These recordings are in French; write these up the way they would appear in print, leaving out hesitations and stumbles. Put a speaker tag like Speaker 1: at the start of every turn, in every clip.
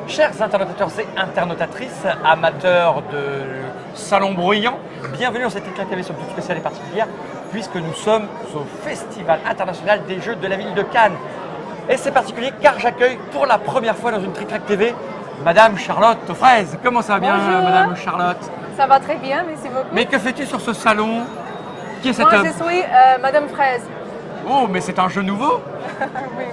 Speaker 1: Chers internautateurs et internautatrices, amateurs de salons bruyants, bienvenue dans cette Éclat TV sur toute spéciale et particulière, puisque nous sommes au Festival international des Jeux de la ville de Cannes. Et c'est particulier car j'accueille pour la première fois dans une Trick TV Madame Charlotte aux fraises. Comment ça va bien,
Speaker 2: Bonjour.
Speaker 1: Madame Charlotte?
Speaker 2: Ça va très bien, merci beaucoup.
Speaker 1: Mais que fais-tu sur ce salon? Qui est cet
Speaker 2: Moi,
Speaker 1: homme?
Speaker 2: je suis Madame Fraise.
Speaker 1: Oh, mais c'est un jeu nouveau?
Speaker 2: Oui, oui.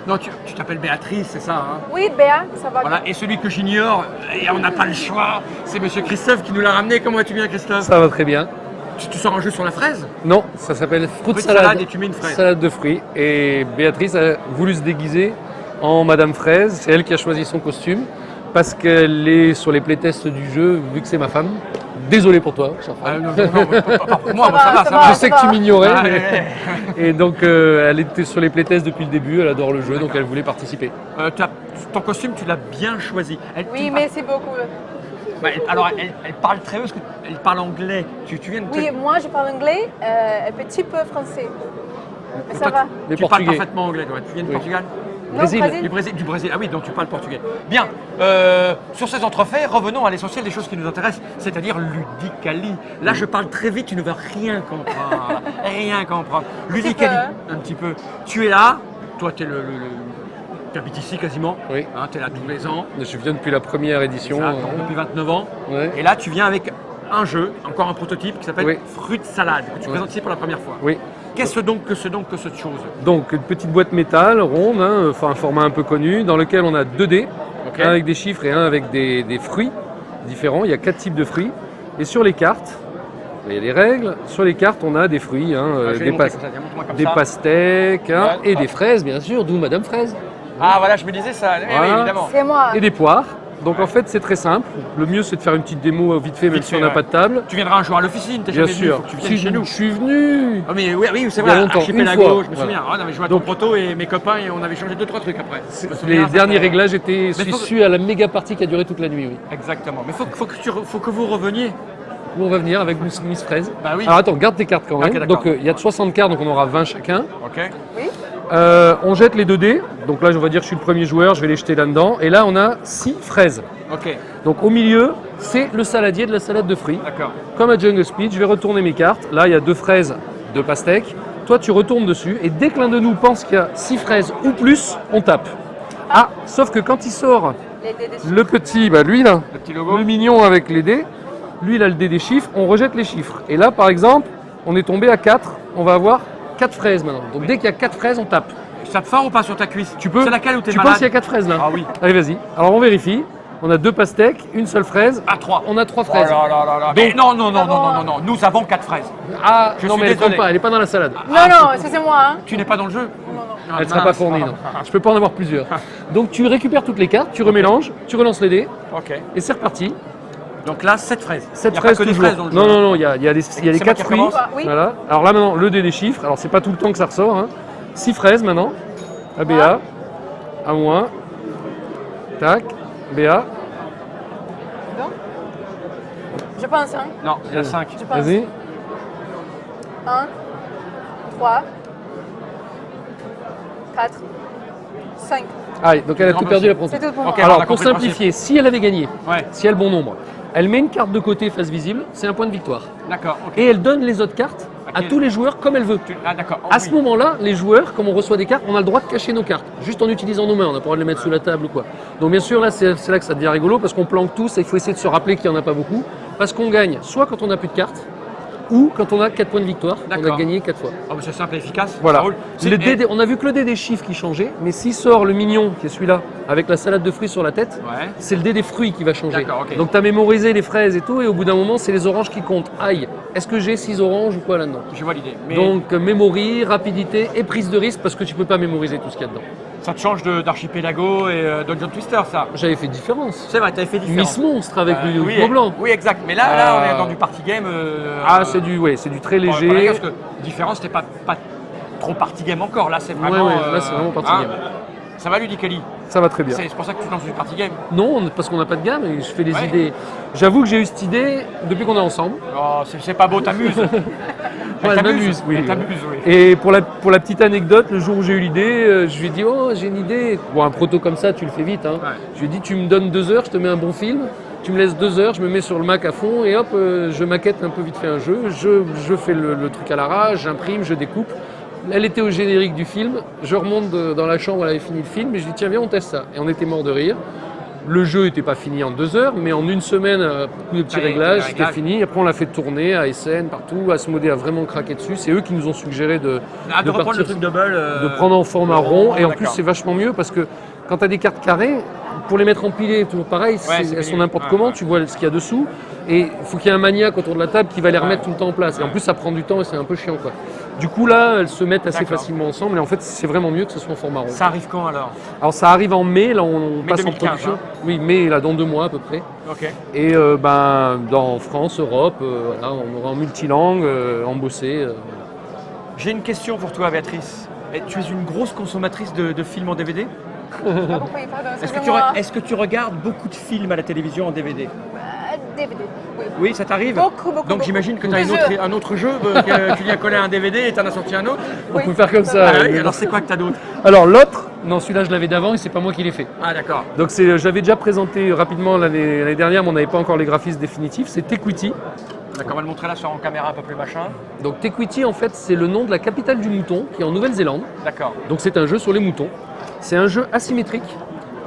Speaker 1: Non, tu t'appelles Béatrice, c'est ça, hein?
Speaker 2: Oui, Béa, ça va
Speaker 1: Voilà,
Speaker 2: bien.
Speaker 1: et celui que j'ignore, et on n'a pas le choix, c'est Monsieur Christophe qui nous l'a ramené. Comment vas-tu bien, Christophe?
Speaker 3: Ça va très bien.
Speaker 1: Tu sors un jeu sur la fraise?
Speaker 3: Non, ça s'appelle fruit
Speaker 1: Fruit
Speaker 3: salade.
Speaker 1: salade et tu mets une fraise.
Speaker 3: Salade de fruits. Et Béatrice a voulu se déguiser en Madame Fraise. C'est elle qui a choisi son costume parce qu'elle est sur les playtests du jeu, vu que c'est ma femme. Désolé pour toi, chère
Speaker 1: Ah,
Speaker 3: femme.
Speaker 1: non, pas pour moi,
Speaker 2: Ça
Speaker 1: moi, ça
Speaker 2: va,
Speaker 1: va,
Speaker 2: ça
Speaker 1: ça
Speaker 2: va.
Speaker 1: va.
Speaker 3: Je sais que tu m'ignorais.
Speaker 1: Ah,
Speaker 3: mais-
Speaker 1: ouais.
Speaker 3: Et donc, elle était sur les playtests depuis le début. Elle adore le jeu, donc elle voulait participer.
Speaker 1: Ton costume, tu l'as bien choisi.
Speaker 2: Oui, merci beaucoup.
Speaker 1: Alors, elle parle très bien parce qu'elle parle anglais. Tu viens de...
Speaker 2: Oui, moi je parle anglais, un petit peu français. Mais ça
Speaker 1: Toi,
Speaker 2: va.
Speaker 3: Mais
Speaker 1: tu parles
Speaker 3: portugais.
Speaker 1: parfaitement anglais, toi. Tu viens du
Speaker 3: Oui.
Speaker 1: Portugal?
Speaker 2: Non,
Speaker 3: Brésil.
Speaker 1: Du Brésil. Ah oui, donc tu parles portugais. Bien. Sur ces entrefaits, revenons à l'essentiel des choses qui nous intéressent, c'est-à-dire Ludicali. Là, je parle très vite, tu ne vas rien comprendre. Rien comprendre. Ludicali,
Speaker 2: peu, hein.
Speaker 1: un petit peu. Tu es là, toi, tu es tu habites ici quasiment.
Speaker 3: Oui.
Speaker 1: Hein, tu es là tous les ans.
Speaker 3: Je viens depuis la première édition.
Speaker 1: Ça, depuis 29 ans.
Speaker 3: Ouais.
Speaker 1: Et là, tu viens avec un jeu, encore un prototype qui s'appelle
Speaker 3: Oui.
Speaker 1: Fruit Salade, que tu
Speaker 3: Oui.
Speaker 1: présentes ici pour la première fois.
Speaker 3: Oui.
Speaker 1: Qu'est-ce donc que cette chose?
Speaker 3: Donc, une petite boîte métal ronde, hein, enfin un format un peu connu, dans lequel on a 2 dés,
Speaker 1: Ok.
Speaker 3: un avec des chiffres et un avec des fruits différents. Il y a 4 types de fruits. Et sur les cartes, il y a les règles. Sur les cartes, on a des fruits, hein,
Speaker 1: Je vais les montrer comme ça, tiens, montre-moi comme
Speaker 3: des
Speaker 1: ça.
Speaker 3: pastèques hein,
Speaker 1: Ouais.
Speaker 3: et des fraises, bien sûr, d'où Madame Fraise.
Speaker 1: Ah voilà, je me disais ça, oui,
Speaker 3: Voilà.
Speaker 1: évidemment.
Speaker 2: C'est moi.
Speaker 3: Et des poires. Donc en fait, c'est très simple. Le mieux, c'est de faire une petite démo vite fait, même
Speaker 1: Vite
Speaker 3: si
Speaker 1: fait,
Speaker 3: on n'a
Speaker 1: ouais.
Speaker 3: pas de table.
Speaker 1: Tu viendras un jour à l'officine, t'es
Speaker 3: Bien
Speaker 1: jamais venu,
Speaker 3: sûr.
Speaker 1: faut que tu viennes chez nous.
Speaker 3: Je suis venu.
Speaker 1: Ah mais oui, oui c'est
Speaker 3: Il y a
Speaker 1: vrai,
Speaker 3: longtemps,
Speaker 1: Archipelago,
Speaker 3: une fois,
Speaker 1: je me
Speaker 3: voilà.
Speaker 1: souviens. Ah, non, mais je vois
Speaker 3: Donc-
Speaker 1: ton proto et mes copains et on avait changé 2-3 trucs après. Je me souviens,
Speaker 3: Les
Speaker 1: ça,
Speaker 3: derniers
Speaker 1: c'est-
Speaker 3: réglages étaient
Speaker 1: Mais faut-
Speaker 3: issus à la méga partie qui a duré toute la nuit. Oui.
Speaker 1: Exactement, mais faut que vous reveniez.
Speaker 3: Où on va venir avec Miss Fraise.
Speaker 1: Bah oui.
Speaker 3: Alors attends, garde tes cartes quand même.
Speaker 1: Ok, d'accord.
Speaker 3: Donc il y a de 60 cartes, donc on aura 20 chacun.
Speaker 1: Ok.
Speaker 2: Oui.
Speaker 3: On jette les 2 dés. Donc là, on va dire que je suis le premier joueur, je vais les jeter là-dedans. Et là, on a 6 fraises.
Speaker 1: Ok,
Speaker 3: Donc au milieu, c'est le saladier de la salade de fruits.
Speaker 1: d'accord.
Speaker 3: Comme à Jungle Speed, je vais retourner mes cartes. Là, il y a 2 fraises, 2 pastèques. Toi, tu retournes dessus. Et dès que l'un de nous pense qu'il y a 6 fraises ou plus, on tape. Ah, sauf que quand il sort
Speaker 2: Les dés des
Speaker 3: le petit, bah lui là,
Speaker 1: Le petit logo.
Speaker 3: le mignon avec les dés, lui il a le dé des chiffres, on rejette les chiffres. Et là, par exemple, on est tombé à 4, on va avoir 4 fraises maintenant. Donc dès qu'il y a 4 fraises, on tape.
Speaker 1: Ça te fort ou pas sur ta cuisse?
Speaker 3: Tu peux.
Speaker 1: C'est laquelle où t'es
Speaker 3: Tu
Speaker 1: malade?
Speaker 3: penses qu'il y a 4 fraises là?
Speaker 1: Ah oui.
Speaker 3: Allez, vas-y. Alors on vérifie. On a 2 pastèques, une seule fraise.
Speaker 1: Ah, 3.
Speaker 3: On a 3
Speaker 1: Oh
Speaker 3: fraises.
Speaker 1: là là là là.
Speaker 3: Donc-
Speaker 1: Mais non, non, non, non, non, non, non, nous avons 4 fraises.
Speaker 3: Ah,
Speaker 1: Je
Speaker 3: non,
Speaker 1: suis
Speaker 3: mais elle
Speaker 1: désolé.
Speaker 3: compte pas, elle n'est pas dans la salade.
Speaker 2: Non, non, ça c'est moi. Hein.
Speaker 1: Tu n'es pas dans le jeu?
Speaker 2: Non, non.
Speaker 1: Ah,
Speaker 3: Elle ne sera pas
Speaker 1: mince.
Speaker 3: fournie, non. Je peux pas en avoir plusieurs. Donc tu récupères toutes les cartes, tu remélanges, tu relances les dés,
Speaker 1: Ok.
Speaker 3: et c'est reparti.
Speaker 1: Donc là, 7 fraises.
Speaker 3: 7
Speaker 1: Il y a
Speaker 3: fraises
Speaker 1: pas que des
Speaker 3: toujours.
Speaker 1: fraises dans le jeu.
Speaker 3: Non, non, non, il y a les
Speaker 1: C'est
Speaker 3: 4
Speaker 1: moi qui
Speaker 3: fruits.
Speaker 1: recommence
Speaker 2: Oui.
Speaker 3: Voilà. Alors là maintenant, le dé des chiffres. Alors c'est pas tout le temps que ça ressort. Hein. 6 fraises maintenant. À BA. À moi. Tac. BA.
Speaker 2: Bon. Je pense, hein.
Speaker 1: Non, il y a 5.
Speaker 2: Je pense.
Speaker 3: Vas-y.
Speaker 2: 1, 3, 4, 5.
Speaker 3: Ah, donc elle a tout perdu la
Speaker 2: C'est
Speaker 3: prochaine.
Speaker 2: tout pour
Speaker 1: Ok.
Speaker 2: moi.
Speaker 1: on a
Speaker 3: Alors pour
Speaker 1: compris le
Speaker 3: simplifier, si elle avait gagné,
Speaker 1: Ouais,
Speaker 3: si elle a le bon nombre, elle met une carte de côté face visible, c'est un point de victoire.
Speaker 1: d'accord. Ok.
Speaker 3: Et elle donne les autres cartes à
Speaker 1: Ok.
Speaker 3: tous les joueurs comme elle veut.
Speaker 1: Ah, d'accord. Oh,
Speaker 3: À
Speaker 1: oui.
Speaker 3: ce moment-là, les joueurs, comme on reçoit des cartes, on a le droit de cacher nos cartes, juste en utilisant nos mains. On n'a pas le droit de les mettre sous la table ou quoi. Donc bien sûr, là, c'est là que ça devient rigolo parce qu'on planque tous et il faut essayer de se rappeler qu'il n'y en a pas beaucoup. Parce qu'on gagne soit quand on n'a plus de cartes, ou quand on a 4 points de victoire, on a
Speaker 1: D'accord.
Speaker 3: gagné 4 fois.
Speaker 1: Oh, mais c'est simple et efficace.
Speaker 3: Voilà.
Speaker 1: Ça roule.
Speaker 3: Le dé, on a vu que le dé des chiffres qui changeait, mais s'il sort le mignon, qui est celui-là, avec la salade de fruits sur la tête,
Speaker 1: Ouais.
Speaker 3: c'est le dé des fruits qui va changer.
Speaker 1: D'accord, ok.
Speaker 3: Donc tu as mémorisé les fraises et tout, et au bout d'un moment, c'est les oranges qui comptent. Aïe, est-ce que j'ai 6 oranges ou quoi là-dedans?
Speaker 1: Je vois l'idée. Mais
Speaker 3: Donc mémorie, rapidité et prise de risque, parce que tu peux pas mémoriser tout ce qu'il y a dedans.
Speaker 1: ça te change d'Archipelago et Dungeon Twister, ça.
Speaker 3: J'avais fait différence.
Speaker 1: C'est vrai, t'avais fait différent.
Speaker 3: Miss Monstre avec le
Speaker 1: oui,
Speaker 3: gros blanc.
Speaker 1: Oui, exact. Mais là, on est
Speaker 3: Euh,
Speaker 1: dans du party game.
Speaker 3: Ah, c'est du très léger.
Speaker 1: Voilà, parce que différent, c'était pas trop party game encore. Là, c'est vraiment.
Speaker 3: Ouais, là, c'est vraiment party game.
Speaker 1: Ça va, Ludicali?
Speaker 3: Ça va très bien.
Speaker 1: C'est pour ça que tu lances du party game.
Speaker 3: Non, parce qu'on n'a pas de gamme et je fais des
Speaker 1: Ouais.
Speaker 3: idées. J'avoue que j'ai eu cette idée depuis qu'on est ensemble.
Speaker 1: Oh, c'est pas beau, t'amuses.
Speaker 3: Elle
Speaker 1: t'amuse.
Speaker 3: m'amuse, oui.
Speaker 1: Elle t'amuse, oui.
Speaker 3: Et pour la petite anecdote, le jour où j'ai eu l'idée, je lui ai dit oh j'ai une idée. Bon un proto comme ça tu le fais vite. Hein.
Speaker 1: Ouais.
Speaker 3: Je lui ai dit tu me donnes 2 heures, je te mets un bon film. Tu me laisses 2 heures, je me mets sur le Mac à fond et hop, je maquette un peu vite fait un jeu. Je fais le truc à l'arrache, j'imprime, je découpe. Elle était au générique du film. Je remonte dans la chambre, elle avait fini le film et je dis tiens viens on teste ça. Et on était mort de rire. Le jeu n'était pas fini en 2 heures, mais en une semaine, beaucoup de petits réglages, c'était fini. Après, on l'a fait tourner à Essen, partout. Asmodée a vraiment craqué dessus. C'est eux qui nous ont suggéré de
Speaker 1: reprendre
Speaker 3: partir,
Speaker 1: le truc double.
Speaker 3: de prendre en format rond. Et en
Speaker 1: d'accord.
Speaker 3: plus, c'est vachement mieux parce que quand tu as des cartes carrées, pour les mettre empilées, toujours pareil, elles sont n'importe comment, tu vois ce qu'il y a dessous. Et il faut qu'il y ait un maniaque autour de la table qui va les remettre tout le temps en place. Et en plus, ça prend du temps et c'est un peu chiant, quoi. Du coup, là, elles se mettent assez facilement ensemble. Et en fait, c'est vraiment mieux que ce soit en format rond.
Speaker 1: Ça arrive quand alors?
Speaker 3: Alors, ça arrive en mai. Là, on
Speaker 1: Mai
Speaker 3: passe
Speaker 1: 2015,
Speaker 3: en production.
Speaker 1: hein.
Speaker 3: Oui, mai, là, dans 2 mois à peu près.
Speaker 1: Ok.
Speaker 3: Et dans France, Europe, voilà, on aura en multilangue, en bossé.
Speaker 1: J'ai une question pour toi, Béatrice. Tu es une grosse consommatrice de films en DVD? Est-ce que tu regardes beaucoup de films à la télévision en DVD?
Speaker 2: DVD, oui.
Speaker 1: Oui, ça t'arrive?
Speaker 2: Beaucoup.
Speaker 1: Donc j'imagine que tu as un autre jeu, que tu lui as collé un DVD et tu en as sorti un autre.
Speaker 3: On peut faire comme ça.
Speaker 1: Ah oui, alors c'est quoi que tu as d'autre?
Speaker 3: Alors l'autre, non celui-là je l'avais d'avant et c'est pas moi qui l'ai fait.
Speaker 1: Ah d'accord.
Speaker 3: Donc j'avais déjà présenté rapidement l'année dernière, mais on n'avait pas encore les graphismes définitifs. C'est Tequity.
Speaker 1: D'accord, on va le montrer là sur en caméra un peu plus machin.
Speaker 3: Donc Tequity en fait c'est le nom de la capitale du mouton qui est en Nouvelle-Zélande.
Speaker 1: D'accord.
Speaker 3: Donc c'est un jeu sur les moutons. C'est un jeu asymétrique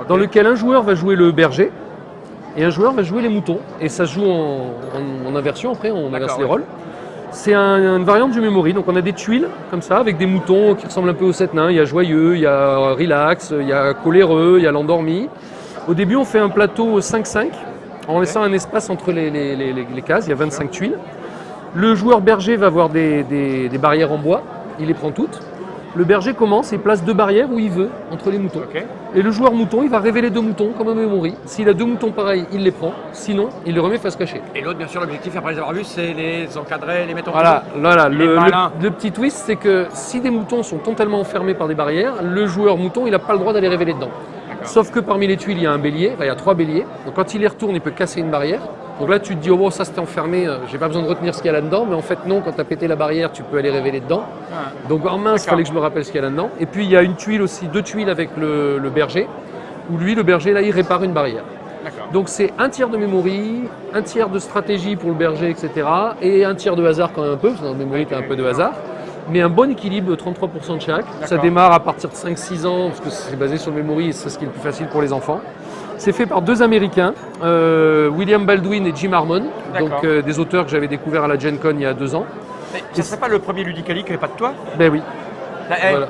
Speaker 3: dans lequel un joueur va jouer le berger et un joueur va jouer les moutons. Et ça se joue en inversion après, on inverse les rôles. C'est une variante du memory, donc on a des tuiles comme ça avec des moutons qui ressemblent un peu aux 7 nains. Il y a joyeux, il y a relax, il y a coléreux, il y a l'endormi. Au début on fait un plateau 5-5 en laissant un espace entre les cases, il y a 25 tuiles. Le joueur berger va avoir des barrières en bois, il les prend toutes. Le berger commence et place 2 barrières où il veut entre les moutons.
Speaker 1: Ok.
Speaker 3: Et le joueur mouton, il va révéler 2 moutons comme un memory. S'il a 2 moutons pareils, il les prend. Sinon, il les remet face cachée.
Speaker 1: Et l'autre, bien sûr, l'objectif après les avoir vus, c'est les encadrer, les mettre en
Speaker 3: Voilà.
Speaker 1: Les malins.
Speaker 3: Le petit twist, c'est que si des moutons sont totalement enfermés par des barrières, le joueur mouton, il n'a pas le droit d'aller révéler dedans. Sauf que parmi les tuiles, il y a un bélier, enfin, il y a 3 béliers. Donc quand il les retourne, il peut casser une barrière. Donc là, tu te dis, oh, ça c'était enfermé, j'ai pas besoin de retenir ce qu'il y a là-dedans. Mais en fait, non, quand tu as pété la barrière, tu peux aller révéler dedans. Donc en mince, il fallait que je me rappelle ce qu'il y a là-dedans. Et puis il y a une tuile aussi, 2 tuiles avec le berger, où lui, le berger, là, il répare une barrière. Donc c'est un tiers de memory, un tiers de stratégie pour le berger, etc. Et un tiers de hasard quand même un peu, parce que dans le memory, tu as un peu de hasard. Mais un bon équilibre, 33% de chaque. Ça démarre à partir de 5-6 ans, parce que c'est basé sur le memory et c'est ce qui est le plus facile pour les enfants. C'est fait par 2 Américains, William Baldwin et Jim Harmon, donc des auteurs que j'avais découverts à la Gen Con il y a 2 ans.
Speaker 1: Mais ça serait pas le premier Ludicali qui n'avait pas de toi?
Speaker 3: Ben oui.
Speaker 1: Voilà.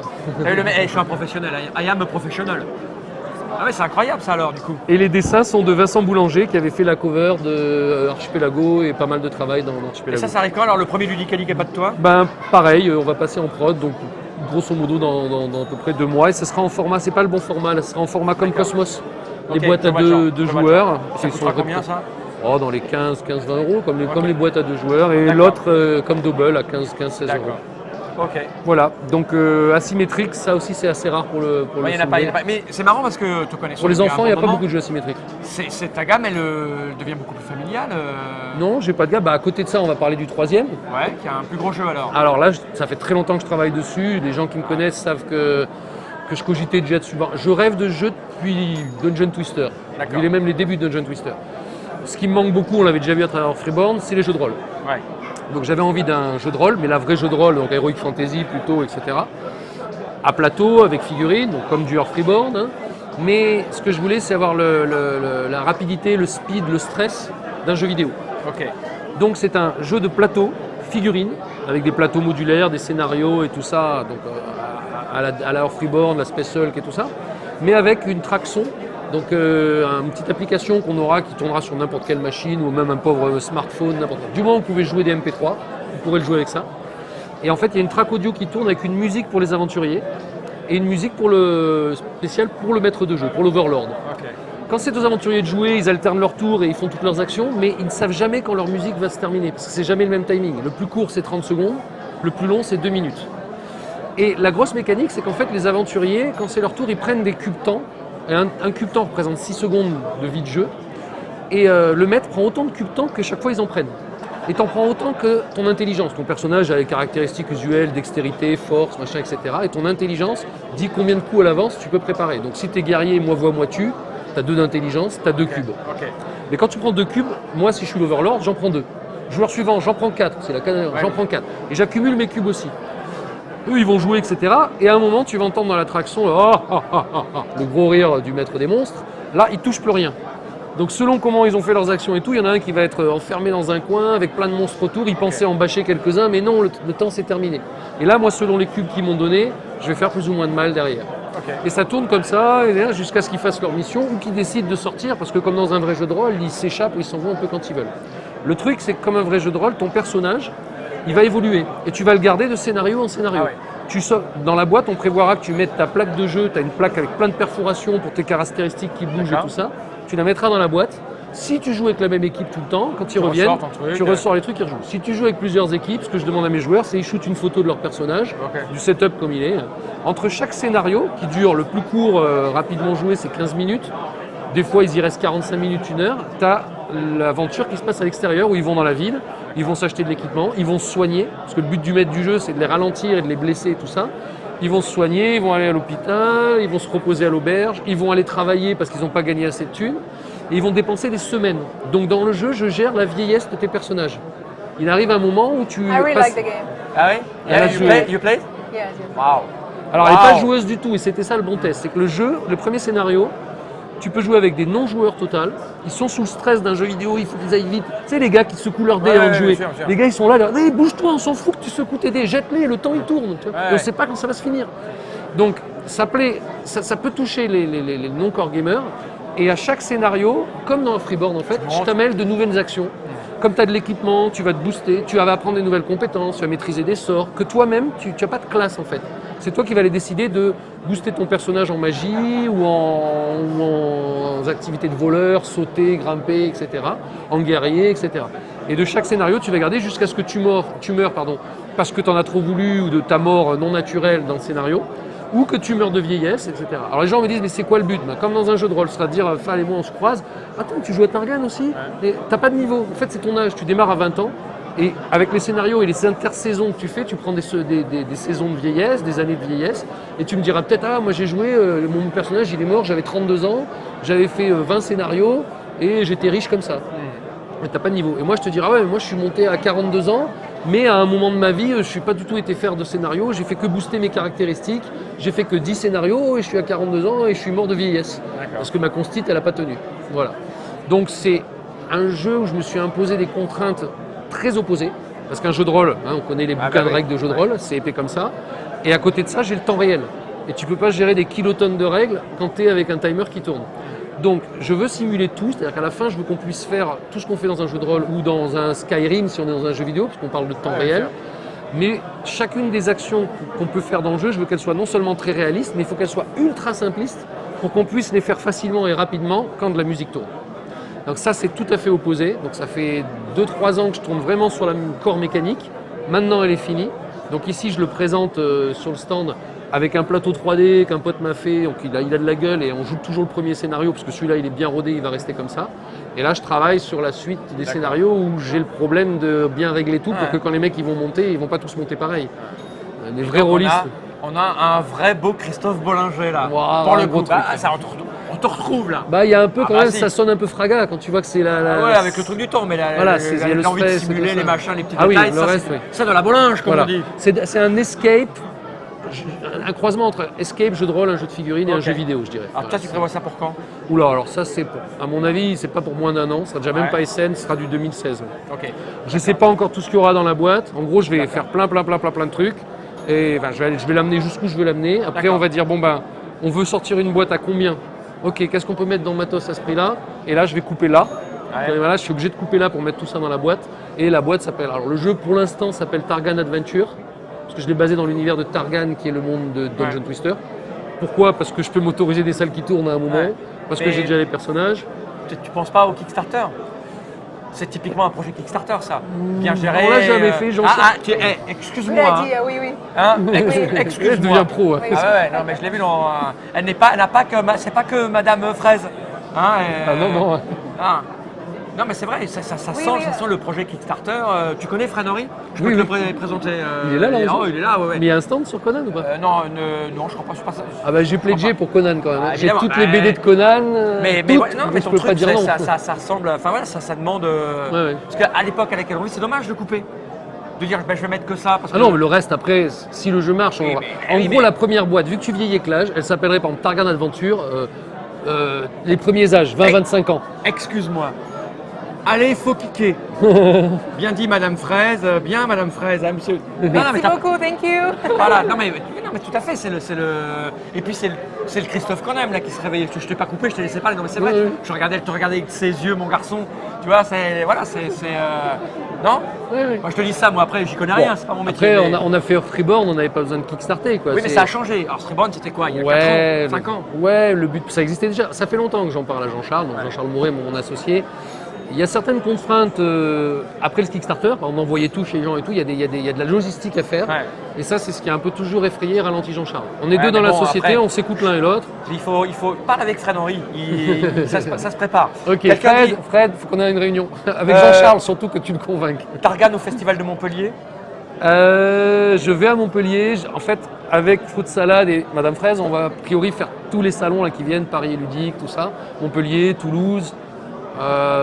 Speaker 1: Je suis un professionnel, I am a professional. Ah ouais, c'est incroyable ça alors du coup.
Speaker 3: Et les dessins sont de Vincent Boulanger qui avait fait la cover de Archipelago et pas mal de travail dans Archipelago.
Speaker 1: Et ça arrive quand alors le premier Ludicali qui n'a pas de toi?
Speaker 3: Ben pareil, on va passer en prod, donc grosso modo dans à peu près 2 mois. Et ça sera en format, c'est pas le bon format, là, ça sera en format comme Cosmos. Les boîtes à 2 joueurs.
Speaker 1: Ça coûtera combien ça?
Speaker 3: Oh, dans les 15-20 euros, comme les boîtes à 2 joueurs. Et l'autre comme double à 15-16 euros.
Speaker 1: Ok.
Speaker 3: Voilà, donc asymétrique, ça aussi c'est assez rare pour le
Speaker 1: il y en a pas. Mais c'est marrant parce que tu connais.
Speaker 3: Pour les enfants, il n'y a pas beaucoup de jeux asymétriques.
Speaker 1: Ta gamme, elle devient beaucoup plus familiale.
Speaker 3: Non, j'ai pas de gamme. Bah, à côté de ça, on va parler du 3e.
Speaker 1: Ouais, qui a un plus gros jeu alors.
Speaker 3: Alors là, ça fait très longtemps que je travaille dessus. Les gens qui me connaissent savent que je cogitais déjà dessus. Je rêve de jeux depuis Dungeon Twister. Depuis même les débuts de Dungeon Twister. Ce qui me manque beaucoup, on l'avait déjà vu à travers Freeborn, c'est les jeux de rôle.
Speaker 1: Ouais.
Speaker 3: Donc j'avais envie d'un jeu de rôle, mais la vraie jeu de rôle, donc Heroic Fantasy plutôt, etc. À plateau, avec figurines, donc comme du Freeborn. Hein. Mais ce que je voulais, c'est avoir la rapidité, le speed, le stress d'un jeu vidéo.
Speaker 1: Ok.
Speaker 3: Donc c'est un jeu de plateau, figurines, avec des plateaux modulaires, des scénarios et tout ça, donc à la Freeborn, la Space Hulk et tout ça, mais avec une track son. Donc une petite application qu'on aura qui tournera sur n'importe quelle machine ou même un pauvre smartphone, n'importe quoi. Du moment où vous pouvez jouer des MP3, vous pourrez le jouer avec ça. Et en fait, il y a une track audio qui tourne avec une musique pour les aventuriers et une musique spéciale pour le maître de jeu, pour l'Overlord.
Speaker 1: Okay.
Speaker 3: Quand c'est aux aventuriers de jouer, ils alternent leur tour et ils font toutes leurs actions, mais ils ne savent jamais quand leur musique va se terminer, parce que c'est jamais le même timing. Le plus court, c'est 30 secondes, le plus long, c'est 2 minutes. Et la grosse mécanique, c'est qu'en fait, les aventuriers, quand c'est leur tour, ils prennent des cubes temps. Et un cube temps représente 6 secondes de vie de jeu. Et le maître prend autant de cube temps que chaque fois ils en prennent. Et t'en prends autant que ton intelligence. Ton personnage a les caractéristiques usuelles, dextérité, force, machin, etc. Et ton intelligence dit combien de coups à l'avance tu peux préparer. Donc si t'es guerrier, moi vois, moi tue, t'as 2 d'intelligence, t'as 2 cubes.
Speaker 1: Ok.
Speaker 3: Mais quand tu prends 2 cubes, moi si je suis l'Overlord, j'en prends 2. Joueur suivant, j'en prends 4. C'est la j'en prends 4. Et j'accumule mes cubes aussi. Eux, ils vont jouer, etc. Et à un moment, tu vas entendre dans l'attraction le gros rire du maître des monstres. Là, ils touchent plus rien. Donc selon comment ils ont fait leurs actions et tout, il y en a un qui va être enfermé dans un coin avec plein de monstres autour. Ils pensaient en bâcher quelques-uns, mais non, le temps c'est terminé. Et là, moi, selon les cubes qu'ils m'ont donné, je vais faire plus ou moins de mal derrière.
Speaker 1: Ok.
Speaker 3: Et ça tourne comme ça, et là, jusqu'à ce qu'ils fassent leur mission ou qu'ils décident de sortir, parce que comme dans un vrai jeu de rôle, ils s'échappent ou ils s'en vont un peu quand ils veulent. Le truc, c'est que comme un vrai jeu de rôle, ton personnage, il va évoluer. Et tu vas le garder de scénario en scénario.
Speaker 1: Ah ouais.
Speaker 3: Tu sors, dans la boîte, on prévoira que tu mettes ta plaque de jeu, tu as une plaque avec plein de perforations pour tes caractéristiques qui bougent et
Speaker 1: D'accord.
Speaker 3: tout ça. Tu la mettras dans la boîte. Si tu joues avec la même équipe tout le temps, quand ils reviennent,
Speaker 1: ressors ton truc,
Speaker 3: tu ressors les trucs, ils rejouent. Si tu joues avec plusieurs équipes, ce que je demande à mes joueurs, c'est qu'ils shootent une photo de leur personnage,
Speaker 1: Ok.
Speaker 3: du setup comme il est. Entre chaque scénario, qui dure le plus court, rapidement joué, c'est 15 minutes. Des fois, ils y restent 45 minutes, 1 heure. Tu as l'aventure qui se passe à l'extérieur, où ils vont dans la ville, ils vont s'acheter de l'équipement, ils vont se soigner, parce que le but du maître du jeu, c'est de les ralentir et de les blesser et tout ça. Ils vont se soigner, ils vont aller à l'hôpital, ils vont se reposer à l'auberge, ils vont aller travailler parce qu'ils n'ont pas gagné assez de thunes, et ils vont dépenser des semaines. Donc dans le jeu, je gère la vieillesse de tes personnages. Il arrive un moment où tu
Speaker 2: I really
Speaker 3: passes...
Speaker 2: like the game.
Speaker 1: Ah oui?
Speaker 3: Elle a joué.
Speaker 1: You play?
Speaker 2: Yes, yes.
Speaker 1: Wow.
Speaker 3: Alors elle n'est
Speaker 1: Wow.
Speaker 3: pas joueuse du tout, et c'était ça le bon test. C'est que le jeu, le premier scénario, tu peux jouer avec des non-joueurs total. Ils sont sous le stress d'un jeu vidéo, il faut qu'ils aillent vite. Tu sais, les gars qui secouent leur dé
Speaker 1: Ouais,
Speaker 3: avant de
Speaker 1: ouais,
Speaker 3: jouer.
Speaker 1: bien sûr, bien sûr.
Speaker 3: Les gars, ils sont là, hey, bouge-toi, on s'en fout que tu secoues tes dés, jette-les, le temps il tourne. Tu vois.
Speaker 1: Ouais,
Speaker 3: Et on ne sait pas quand ça va se finir. Donc, ça peut toucher les non-core gamers. Et à chaque scénario, comme dans Freeborn en fait, je t'amène de nouvelles actions. Comme tu as de l'équipement, tu vas te booster, tu vas apprendre des nouvelles compétences, tu vas maîtriser des sorts, que toi-même, tu n'as pas de classe en fait. C'est toi qui vas aller décider de booster ton personnage en magie ou en activités de voleur, sauter, grimper, etc. En guerrier, etc. Et de chaque scénario, tu vas garder jusqu'à ce que tu meurs parce que tu en as trop voulu ou de ta mort non naturelle dans le scénario, ou que tu meurs de vieillesse, etc. Alors les gens me disent, mais c'est quoi le but? Comme dans un jeu de rôle, c'est à dire, Fal et moi on se croise, attends, tu joues à Targan aussi? Et t'as pas de niveau, en fait c'est ton âge, tu démarres à 20 ans, et avec les scénarios et les intersaisons que tu fais, tu prends des saisons de vieillesse, des années de vieillesse, et tu me diras peut-être, ah moi j'ai joué, mon personnage il est mort, j'avais 32 ans, j'avais fait 20 scénarios, et j'étais riche comme ça. Mais t'as pas de niveau. Et moi je te dirais, ah ouais, mais moi je suis monté à 42 ans, mais à un moment de ma vie, je suis pas du tout été faire de scénario, j'ai fait que booster mes caractéristiques, j'ai fait que 10 scénarios et je suis à 42 ans et je suis mort de vieillesse. Parce que ma constite, elle a pas tenu. Voilà. Donc c'est un jeu où je me suis imposé des contraintes très opposées. Parce qu'un jeu de rôle, on connaît les bouquins de règles de jeu de rôle, c'est épais comme ça. Et à côté de ça, j'ai le temps réel. Et tu peux pas gérer des kilotonnes de règles quand tu es avec un timer qui tourne. Donc je veux simuler tout, c'est-à-dire qu'à la fin je veux qu'on puisse faire tout ce qu'on fait dans un jeu de rôle ou dans un Skyrim si on est dans un jeu vidéo, parce qu'on parle de temps réel. Mais chacune des actions qu'on peut faire dans le jeu, je veux qu'elles soient non seulement très réalistes, mais il faut qu'elles soient ultra simplistes pour qu'on puisse les faire facilement et rapidement quand de la musique tourne. Donc ça c'est tout à fait opposé, donc ça fait 2-3 ans que je tourne vraiment sur la corps mécanique, maintenant elle est finie. Donc ici je le présente sur le stand avec un plateau 3D qu'un pote m'a fait, donc il a de la gueule et on joue toujours le premier scénario parce que celui-là il est bien rodé, il va rester comme ça. Et là je travaille sur la suite des scénarios où j'ai le problème de bien régler tout pour que quand les mecs ils vont monter, ils vont pas tous monter pareil. Les vrais rôlistes.
Speaker 1: On a un vrai beau Christophe Bollinger là.
Speaker 3: Wow,
Speaker 1: pour le
Speaker 3: un
Speaker 1: coup,
Speaker 3: gros truc.
Speaker 1: on te retrouve là.
Speaker 3: Bah il y a un peu quand même,
Speaker 1: si.
Speaker 3: ça sonne un peu Fraga quand tu vois que c'est la...
Speaker 1: Ouais, avec le truc du temps, mais
Speaker 3: Voilà, il y a le
Speaker 1: l'envie de
Speaker 3: stress et
Speaker 1: simuler
Speaker 3: tout
Speaker 1: les
Speaker 3: ça.
Speaker 1: machins, les petits
Speaker 3: Ah oui,
Speaker 1: détails,
Speaker 3: le reste, oui.
Speaker 1: c'est de la Bollinge comme
Speaker 3: Voilà.
Speaker 1: on dit.
Speaker 3: C'est un escape, un croisement entre escape, jeu de rôle, un jeu de figurines et un
Speaker 1: Ok.
Speaker 3: jeu vidéo, je dirais.
Speaker 1: Alors toi tu prévois ça pour quand?
Speaker 3: Oula, alors ça c'est, à mon avis, c'est pas pour moins d'un an, ça sera déjà même
Speaker 1: Ouais.
Speaker 3: pas SN, ce sera du 2016.
Speaker 1: Ok.
Speaker 3: Je sais pas encore tout ce qu'il y aura dans la boîte. En gros, je vais faire plein de trucs. Et ben, je vais l'amener jusqu'où je veux l'amener. Après,
Speaker 1: D'accord.
Speaker 3: on va dire, bon ben, on veut sortir une boîte à combien? Ok, qu'est-ce qu'on peut mettre dans le matos à ce prix-là? Et là, je vais couper là.
Speaker 1: Ouais.
Speaker 3: Et voilà, je suis obligé de couper là pour mettre tout ça dans la boîte. Et la boîte s'appelle, alors le jeu pour l'instant s'appelle Targan Adventure. Parce que je l'ai basé dans l'univers de Targan, qui est le monde de Dungeon Twister. Pourquoi? Parce que je peux m'autoriser des salles qui tournent à un moment.
Speaker 1: Ouais.
Speaker 3: Parce que
Speaker 1: Mais-
Speaker 3: j'ai déjà les personnages.
Speaker 1: Tu penses pas au Kickstarter? C'est typiquement un projet Kickstarter ça. Bien géré.
Speaker 3: on l'a jamais fait, j'en sais.
Speaker 1: Excuse-moi.
Speaker 2: Vous l'avez
Speaker 1: hein.
Speaker 2: dit, oui, oui.
Speaker 1: Hein,
Speaker 3: Je
Speaker 1: excuse-moi.
Speaker 3: deviens pro. hein.
Speaker 2: Oui.
Speaker 1: Ah ouais, non mais je l'ai vu dans. Elle n'a pas que c'est pas que Madame Fraise. Hein,
Speaker 3: Ah non, non.
Speaker 1: Ah. Non, mais c'est vrai, ça
Speaker 2: Oui,
Speaker 1: sent,
Speaker 2: oui.
Speaker 1: ça sent le projet Kickstarter. Tu connais Fred Henry? Je peux
Speaker 3: Oui,
Speaker 1: te
Speaker 3: oui.
Speaker 1: le présenter.
Speaker 3: Il est là, là,
Speaker 1: oh,
Speaker 3: aussi.
Speaker 1: il est là, ouais.
Speaker 3: Mais il y a un stand sur Conan ou pas
Speaker 1: Non, non, je crois pas. Je suis pas ça.
Speaker 3: Ah bah j'ai pledgé pour Conan quand même.
Speaker 1: Ah,
Speaker 3: J'ai
Speaker 1: évidemment,
Speaker 3: toutes les
Speaker 1: bah,
Speaker 3: BD de Conan.
Speaker 1: Mais
Speaker 3: toutes,
Speaker 1: ouais, non, mais
Speaker 3: je
Speaker 1: ton
Speaker 3: peux
Speaker 1: truc,
Speaker 3: pas dire non.
Speaker 1: ça ressemble. Enfin voilà, ça demande.
Speaker 3: Ouais.
Speaker 1: Parce qu'à l'époque à laquelle on vit, c'est dommage de couper. De dire, ben, je vais mettre que ça. Parce
Speaker 3: Ah
Speaker 1: que...
Speaker 3: non, mais le reste après, si le jeu marche,
Speaker 1: Oui,
Speaker 3: on va.
Speaker 1: mais-
Speaker 3: En
Speaker 1: oui,
Speaker 3: gros,
Speaker 1: mais-
Speaker 3: la première boîte, vu que tu vieillis avec l'âge, elle s'appellerait par exemple Targan Adventure, les premiers âges, 20-25 ans.
Speaker 1: Excuse-moi. Allez, faut kicker. Bien dit, Madame Fraise. Bien, Madame Fraise. Hein, monsieur. Non, mais
Speaker 2: Merci
Speaker 1: t'as-
Speaker 2: beaucoup, thank you.
Speaker 1: Voilà, non mais tout à fait, c'est le. Et puis c'est le Christophe qu'on aime là qui se réveille. Je t'ai pas coupé, je t'ai laissé parler. Non mais c'est vrai,
Speaker 3: Oui, oui.
Speaker 1: je te regardais avec ses yeux, mon garçon. Tu vois, c'est. Voilà, non.
Speaker 3: Oui, oui.
Speaker 1: Moi je te dis ça, moi après j'y connais rien, c'est pas mon métier.
Speaker 3: Après,
Speaker 1: mais-
Speaker 3: on a fait Earth Reborn, on n'avait pas besoin de Kickstarter. Quoi.
Speaker 1: Oui, mais
Speaker 3: C'est-
Speaker 1: ça a changé. Alors Reborn c'était quoi? Il y a
Speaker 3: Ouais,
Speaker 1: 4 ans 5 ans?
Speaker 3: Ouais, le but, ça existait déjà. Ça fait longtemps que j'en parle à Jean-Charles, donc Jean-Charles Mouret, mon associé. Il y a certaines contraintes après le Kickstarter, on envoyait tout chez les gens et tout, il y a de la logistique à faire.
Speaker 1: Ouais.
Speaker 3: Et ça, c'est ce qui a un peu toujours effrayé, ralenti Jean-Charles. On est
Speaker 1: Ouais,
Speaker 3: deux dans
Speaker 1: mais
Speaker 3: la
Speaker 1: bon,
Speaker 3: société,
Speaker 1: après-
Speaker 3: on s'écoute l'un et l'autre.
Speaker 1: Il faut parler avec Fred Henry. Ça se prépare.
Speaker 3: Ok,
Speaker 1: Quelqu'un
Speaker 3: Fred,
Speaker 1: dit
Speaker 3: Fred, faut qu'on ait une réunion. Avec
Speaker 1: Euh,
Speaker 3: Jean-Charles, surtout que tu le convainques.
Speaker 1: Targan au Festival de Montpellier.
Speaker 3: Je vais à Montpellier. En fait, avec Fruit Salade et Madame Fraise, on va a priori faire tous les salons là, qui viennent, Paris et Ludique, tout ça. Montpellier, Toulouse,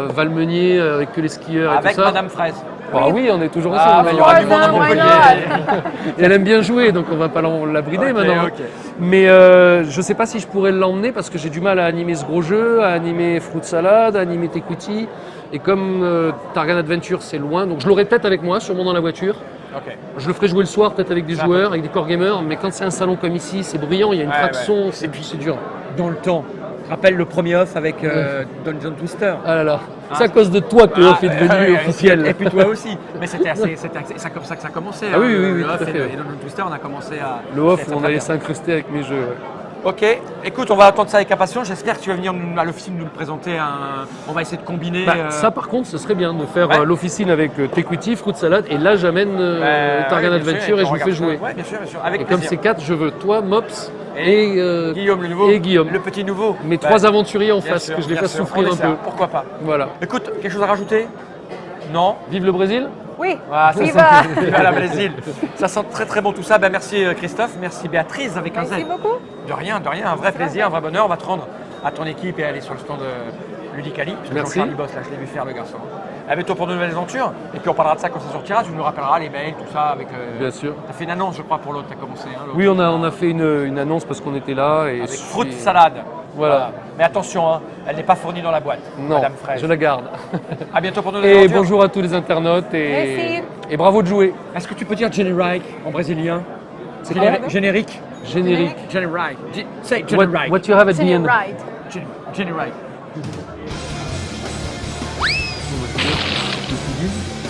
Speaker 3: Valmenier avec que les skieurs et
Speaker 1: Avec
Speaker 3: tout ça.
Speaker 1: Madame Fraise.
Speaker 3: Bah oui, on est toujours
Speaker 1: Ah,
Speaker 3: ensemble.
Speaker 1: mais il y aura du monde à
Speaker 2: Voisin, why
Speaker 1: Montpellier.
Speaker 3: Et elle aime bien jouer, donc on va pas la brider
Speaker 1: Ok,
Speaker 3: maintenant.
Speaker 1: ok.
Speaker 3: Mais je sais pas si je pourrais l'emmener parce que j'ai du mal à animer ce gros jeu, à animer Fruit Salade, à animer Tequiti. Et comme Targan Adventure c'est loin, donc je l'aurai peut-être avec moi, sûrement dans la voiture.
Speaker 1: Ok.
Speaker 3: Je le ferai jouer le soir peut-être avec des
Speaker 1: C'est un
Speaker 3: joueurs, avec des core gamers, mais quand c'est un salon comme ici, c'est brillant, il y a une
Speaker 1: Ouais,
Speaker 3: traction,
Speaker 1: ouais.
Speaker 3: c'est dur.
Speaker 1: Dans le temps. Je rappelle le premier off avec Dungeon Twister.
Speaker 3: Ah là là, c'est à cause de toi que le off est devenu officiel.
Speaker 1: Et puis toi aussi. Mais c'était c'est comme ça que ça a commencé.
Speaker 3: Ah oui, oui, oui,
Speaker 1: le
Speaker 3: tout
Speaker 1: off
Speaker 3: à
Speaker 1: et
Speaker 3: fait.
Speaker 1: Dungeon Twister, on a commencé à.
Speaker 3: Le off,
Speaker 1: c'est
Speaker 3: on
Speaker 1: très
Speaker 3: allait
Speaker 1: bien.
Speaker 3: s'incruster avec mes jeux.
Speaker 1: Ok, écoute, on va attendre ça avec impatience. J'espère que tu vas venir à l'officine nous le présenter. On va essayer de combiner.
Speaker 3: Bah, ça par contre, ce serait bien de faire
Speaker 1: Ouais.
Speaker 3: l'officine avec Tequiti, Fruit Salade, et là j'amène Targan
Speaker 1: ouais, bien sûr,
Speaker 3: Adventure et je
Speaker 1: on
Speaker 3: vous fais
Speaker 1: regarde
Speaker 3: jouer.
Speaker 1: ça. Ouais, bien sûr, bien sûr. Avec
Speaker 3: Et comme
Speaker 1: plaisir.
Speaker 3: c'est 4, je veux toi, Mops, et,
Speaker 1: Guillaume le nouveau.
Speaker 3: et Guillaume.
Speaker 1: Le petit nouveau.
Speaker 3: Mes
Speaker 1: Bah,
Speaker 3: 3 aventuriers en
Speaker 1: bien
Speaker 3: face,
Speaker 1: sûr,
Speaker 3: que je les
Speaker 1: bien
Speaker 3: fasse
Speaker 1: sûr.
Speaker 3: souffrir
Speaker 1: On
Speaker 3: un
Speaker 1: essaie,
Speaker 3: peu.
Speaker 1: Pourquoi pas.
Speaker 3: Voilà.
Speaker 1: Écoute, quelque chose à rajouter? Non.
Speaker 3: Vive le Brésil.
Speaker 2: Oui,
Speaker 1: Ah, ça
Speaker 2: viva.
Speaker 1: sent viva la Brésil. Ça sent très très bon tout ça. Ben, merci Christophe, merci Béatrice avec un Z.
Speaker 2: Merci beaucoup.
Speaker 1: De rien, un vrai plaisir, un vrai bonheur. On va te rendre à ton équipe et aller sur le stand Ludicali. Parce que
Speaker 3: Merci.
Speaker 1: Jean-Charles bosse là, je l'ai vu faire le garçon. À bientôt pour de nouvelles aventures. Et puis on parlera de ça quand ça sortira. Tu nous rappelleras les mails, tout ça. Avec.
Speaker 3: Bien sûr.
Speaker 1: T'as fait une annonce, je crois, pour l'autre. T'as commencé. Hein, l'autre.
Speaker 3: Oui, on a fait une annonce parce qu'on était là. Et
Speaker 1: Avec fruit salade.
Speaker 3: Voilà.
Speaker 1: Mais attention, hein, elle n'est pas fournie dans la boîte.
Speaker 3: Non,
Speaker 1: Madame Fraise.
Speaker 3: je la garde.
Speaker 1: À bientôt pour de nouvelles
Speaker 3: Et
Speaker 1: aventures.
Speaker 3: bonjour à tous les internautes
Speaker 2: Merci.
Speaker 3: et bravo de jouer.
Speaker 1: Est-ce que tu peux dire générique en brésilien?
Speaker 3: C'est quoi?
Speaker 1: Générique.
Speaker 3: Générique.
Speaker 1: Générique. Say
Speaker 3: What,
Speaker 1: générique.
Speaker 3: what you have at the
Speaker 2: C'est
Speaker 3: end?
Speaker 2: right.
Speaker 1: Générique.
Speaker 3: Bon, bah, c'est bien.